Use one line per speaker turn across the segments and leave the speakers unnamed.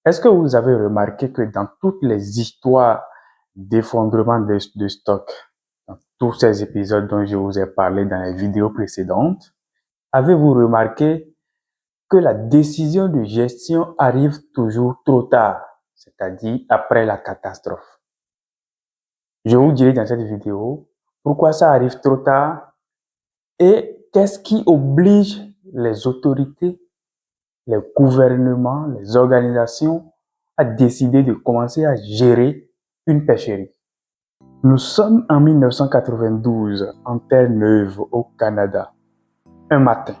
Est-ce que vous avez remarqué que dans toutes les histoires d'effondrement de stock, dans tous ces épisodes dont je vous ai parlé dans les vidéos précédentes, avez-vous remarqué que la décision de gestion arrive toujours trop tard, c'est-à-dire après la catastrophe? Je vous dirai dans cette vidéo pourquoi ça arrive trop tard et qu'est-ce qui oblige les autorités, les gouvernements, les organisations à décider de commencer à gérer une pêcherie. Nous sommes en 1992 en Terre-Neuve au Canada, un matin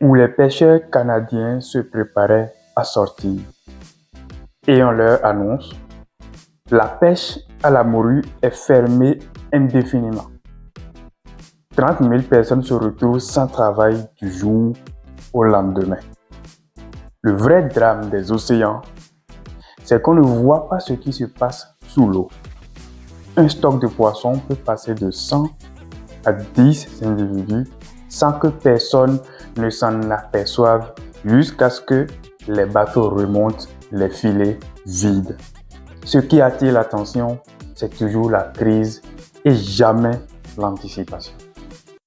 où les pêcheurs canadiens se préparaient à sortir et on leur annonce: la pêche à la morue est fermée indéfiniment. 30 000 personnes se retrouvent sans travail du jour au lendemain. Le vrai drame des océans, c'est qu'on ne voit pas ce qui se passe sous l'eau. Un stock de poissons peut passer de 100 à 10 individus sans que personne ne s'en aperçoive jusqu'à ce que les bateaux remontent les filets vides. Ce qui attire l'attention, c'est toujours la crise et jamais l'anticipation.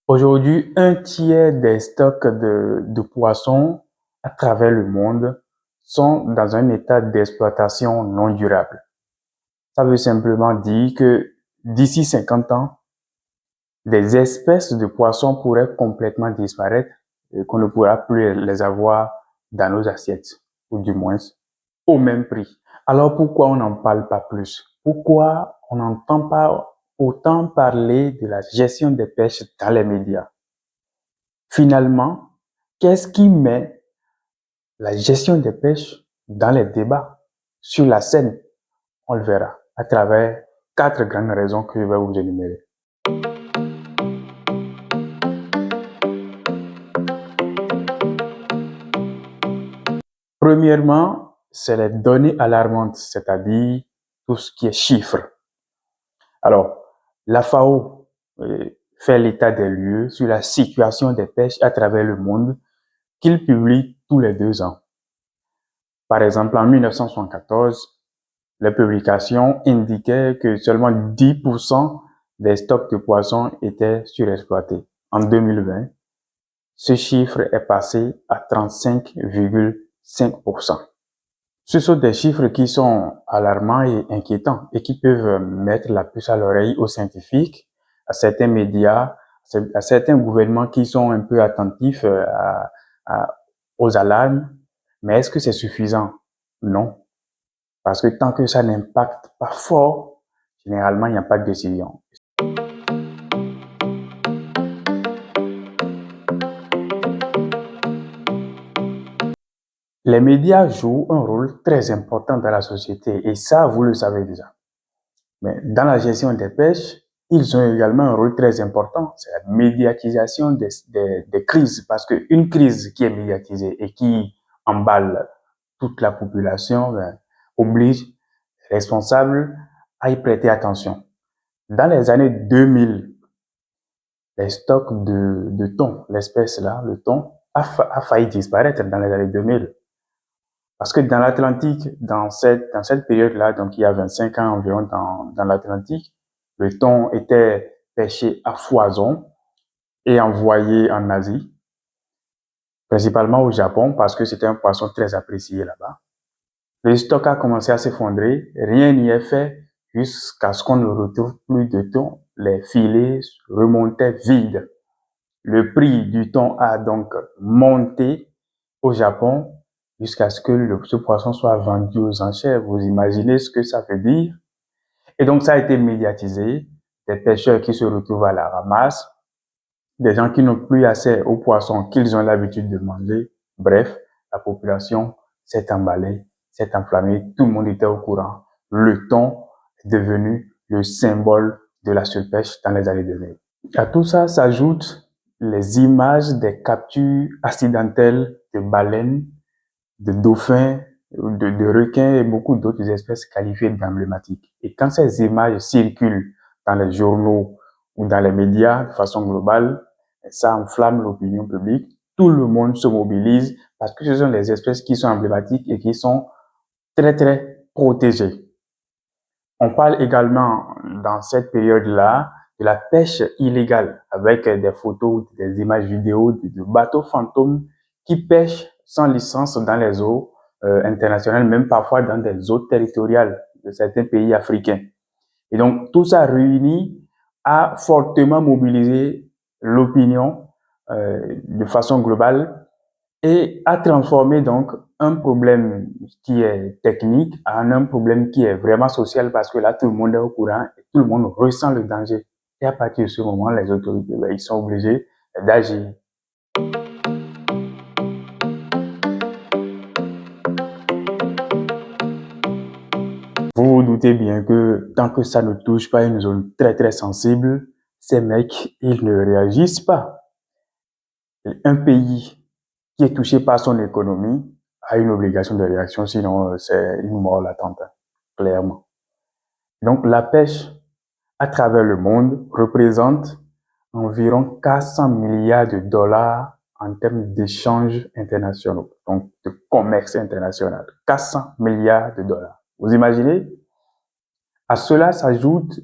Aujourd'hui, un tiers des stocks de poissons à travers le monde sont dans un état d'exploitation non durable. Ça veut simplement dire que d'ici 50 ans, des espèces de poissons pourraient complètement disparaître et qu'on ne pourra plus les avoir dans nos assiettes, ou du moins au même prix. Alors pourquoi on n'en parle pas plus? Pourquoi on n'entend pas autant parler de la gestion des pêches dans les médias? Finalement, qu'est-ce qui met la gestion des pêches dans les débats, sur la scène? On le verra à travers 4 grandes raisons que je vais vous énumérer. Premièrement, c'est les données alarmantes, c'est-à-dire tout ce qui est chiffres. Alors, la FAO fait l'état des lieux sur la situation des pêches à travers le monde qu'il publie tous les 2 ans. Par exemple, en 1974, les publications indiquaient que seulement 10% des stocks de poissons étaient surexploités. En 2020, ce chiffre est passé à 35,5%. Ce sont des chiffres qui sont alarmants et inquiétants et qui peuvent mettre la puce à l'oreille aux scientifiques, à certains médias, à certains gouvernements qui sont un peu attentifs aux alarmes. Mais est-ce que c'est suffisant? Non. Parce que tant que ça n'impacte pas fort, généralement, il n'y a pas de décision. Les médias jouent un rôle très important dans la société et ça, vous le savez déjà. Mais dans la gestion des pêches, ils ont également un rôle très important. C'est la médiatisation des crises. Parce qu'une crise qui est médiatisée et qui emballe toute la population oblige les responsables à y prêter attention. Dans les années 2000, les stocks de thon, l'espèce là, le thon, a failli disparaître dans les années 2000. Parce que dans l'Atlantique, dans cette période-là, donc il y a 25 ans environ dans l'Atlantique, le thon était pêché à foison et envoyé en Asie, principalement au Japon, parce que c'était un poisson très apprécié là-bas. Le stock a commencé à s'effondrer, rien n'y est fait jusqu'à ce qu'on ne retrouve plus de thon. Les filets remontaient vides. Le prix du thon a donc monté au Japon jusqu'à ce que ce poisson soit vendu aux enchères. Vous imaginez ce que ça veut dire? Et donc, ça a été médiatisé. Des pêcheurs qui se retrouvent à la ramasse, des gens qui n'ont plus accès aux poissons qu'ils ont l'habitude de manger. Bref, la population s'est emballée, s'est enflammée. Tout le monde était au courant. Le thon est devenu le symbole de la surpêche dans les années 2000. À tout ça s'ajoutent les images des captures accidentelles de baleines, de dauphins, de requins et beaucoup d'autres espèces qualifiées d'emblématiques. Et quand ces images circulent dans les journaux ou dans les médias de façon globale, ça enflamme l'opinion publique. Tout le monde se mobilise parce que ce sont les espèces qui sont emblématiques et qui sont très, très protégés. On parle également dans cette période-là de la pêche illégale avec des photos, des images vidéo de bateaux fantômes qui pêchent sans licence dans les eaux internationales, même parfois dans des eaux territoriales de certains pays africains. Et donc, tout ça réuni a fortement mobilisé l'opinion de façon globale et a transformé donc un problème qui est technique en un problème qui est vraiment social parce que là, tout le monde est au courant et tout le monde ressent le danger. Et à partir de ce moment, les autorités, ils sont obligés d'agir. Vous vous doutez bien que tant que ça ne touche pas une zone très très sensible, ces mecs, ils ne réagissent pas. Et un pays qui est touché par son économie a une obligation de réaction, sinon c'est une mort latente, clairement. Donc la pêche à travers le monde représente environ 400 milliards de dollars en termes d'échanges internationaux, donc de commerce international. 400 milliards de dollars. Vous imaginez? À cela s'ajoutent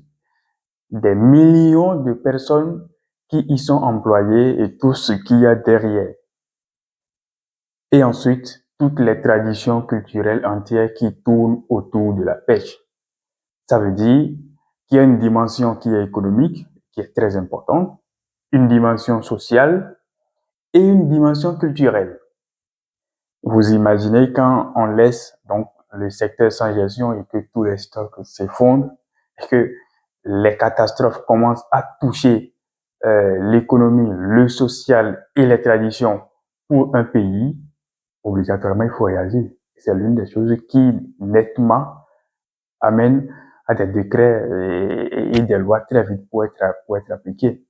des millions de personnes qui y sont employées et tout ce qu'il y a derrière. Et ensuite, toutes les traditions culturelles entières qui tournent autour de la pêche. Ça veut dire qu'il y a une dimension qui est économique, qui est très importante, une dimension sociale et une dimension culturelle. Vous imaginez quand on laisse donc le secteur sans gestion et que tous les stocks s'effondrent et que les catastrophes commencent à toucher l'économie, le social et les traditions pour un pays, obligatoirement il faut réagir. C'est l'une des choses qui nettement amène à des décrets et des lois très vite pour être appliquées.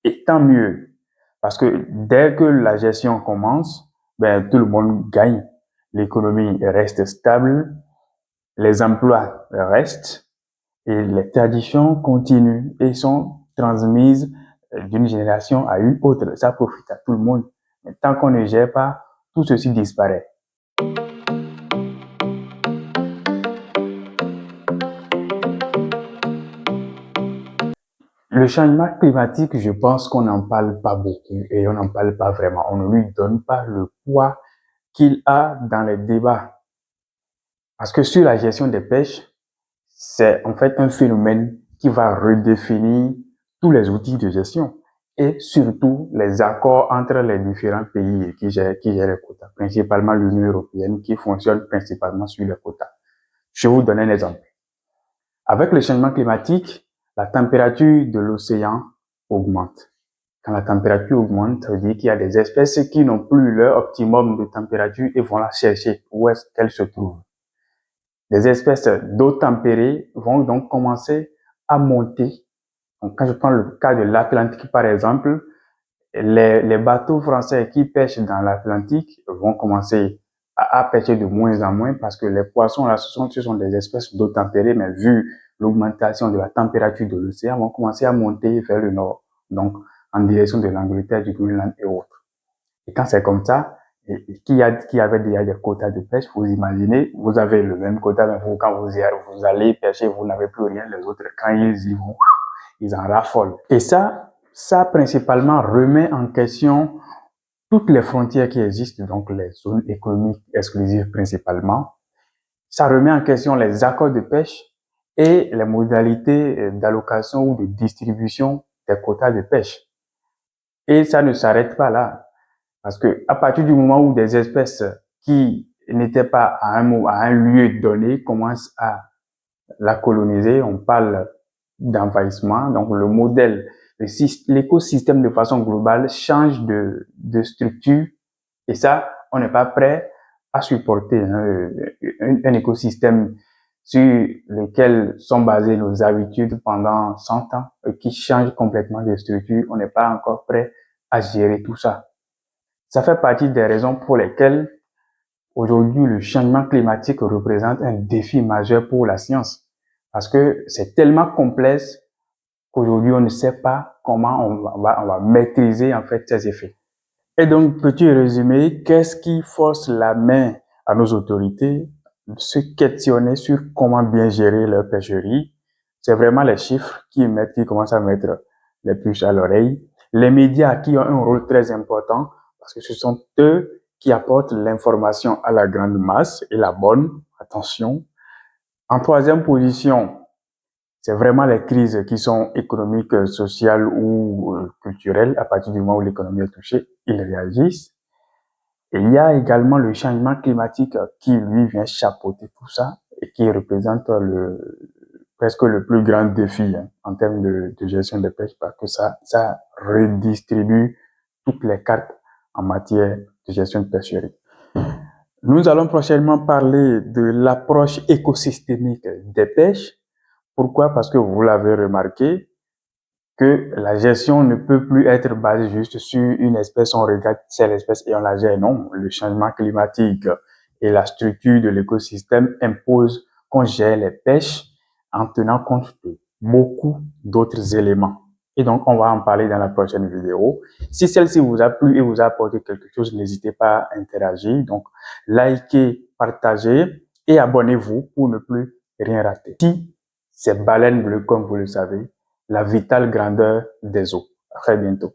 Et tant mieux, parce que dès que la gestion commence, ben, tout le monde gagne. L'économie reste stable, les emplois restent et les traditions continuent et sont transmises d'une génération à une autre. Ça profite à tout le monde. Mais tant qu'on ne gère pas, tout ceci disparaît. Le changement climatique, je pense qu'on n'en parle pas beaucoup et on n'en parle pas vraiment. On ne lui donne pas le poids qu'il a dans les débats. Parce que sur la gestion des pêches, c'est en fait un phénomène qui va redéfinir tous les outils de gestion et surtout les accords entre les différents pays qui gèrent les quotas, principalement l'Union européenne qui fonctionne principalement sur les quotas. Je vais vous donner un exemple. Avec le changement climatique, la température de l'océan augmente. Quand la température augmente, ça veut dire qu'il y a des espèces qui n'ont plus leur optimum de température et vont la chercher où est-ce qu'elle se trouve. Les espèces d'eau tempérée vont donc commencer à monter. Donc, quand je prends le cas de l'Atlantique, par exemple, les bateaux français qui pêchent dans l'Atlantique vont commencer à pêcher de moins en moins parce que les poissons, là, ce sont des espèces d'eau tempérée, mais vu l'augmentation de la température de l'océan, vont commencer à monter vers le nord, donc en direction de l'Angleterre, du Groenland et autres. Et quand c'est comme ça, et qui avait déjà des quotas de pêche, vous imaginez, vous avez le même quota, mais vous, quand vous allez pêcher, vous n'avez plus rien, les autres, quand ils y vont, ils en raffolent. Et ça principalement remet en question toutes les frontières qui existent, donc les zones économiques exclusives principalement. Ça remet en question les accords de pêche et les modalités d'allocation ou de distribution des quotas de pêche. Et ça ne s'arrête pas là. Parce que à partir du moment où des espèces qui n'étaient pas à un lieu donné commencent à la coloniser, on parle d'envahissement. Donc le modèle, l'écosystème de façon globale change de structure et ça, on n'est pas prêt à supporter un écosystème sur lequel sont basées nos habitudes pendant 100 ans et qui change complètement de structure. On n'est pas encore prêt à gérer tout ça. Ça fait partie des raisons pour lesquelles aujourd'hui le changement climatique représente un défi majeur pour la science. Parce que c'est tellement complexe qu'aujourd'hui on ne sait pas comment on va maîtriser en fait ces effets. Et donc, petit résumé, qu'est-ce qui force la main à nos autorités? se questionner sur comment bien gérer leur pêcherie. C'est vraiment les chiffres qui commencent à mettre les puces à l'oreille. Les médias qui ont un rôle très important parce que ce sont eux qui apportent l'information à la grande masse et la bonne. Attention. En troisième position, c'est vraiment les crises qui sont économiques, sociales ou culturelles. À partir du moment où l'économie est touchée, ils réagissent. Et il y a également le changement climatique qui, lui, vient chapeauter tout ça et qui représente presque le plus grand défi en termes de gestion des pêches parce que ça redistribue toutes les cartes en matière de gestion de pêcherie. Nous allons prochainement parler de l'approche écosystémique des pêches. Pourquoi? Parce que vous l'avez remarqué, que la gestion ne peut plus être basée juste sur une espèce, on regarde telle espèce et on la gère. Non, le changement climatique et la structure de l'écosystème imposent qu'on gère les pêches en tenant compte de beaucoup d'autres éléments. Et donc, on va en parler dans la prochaine vidéo. Si celle-ci vous a plu et vous a apporté quelque chose, n'hésitez pas à interagir. Donc, likez, partagez et abonnez-vous pour ne plus rien rater. Si c'est Baleine Bleue, comme vous le savez, la vitale grandeur des eaux. À très bientôt.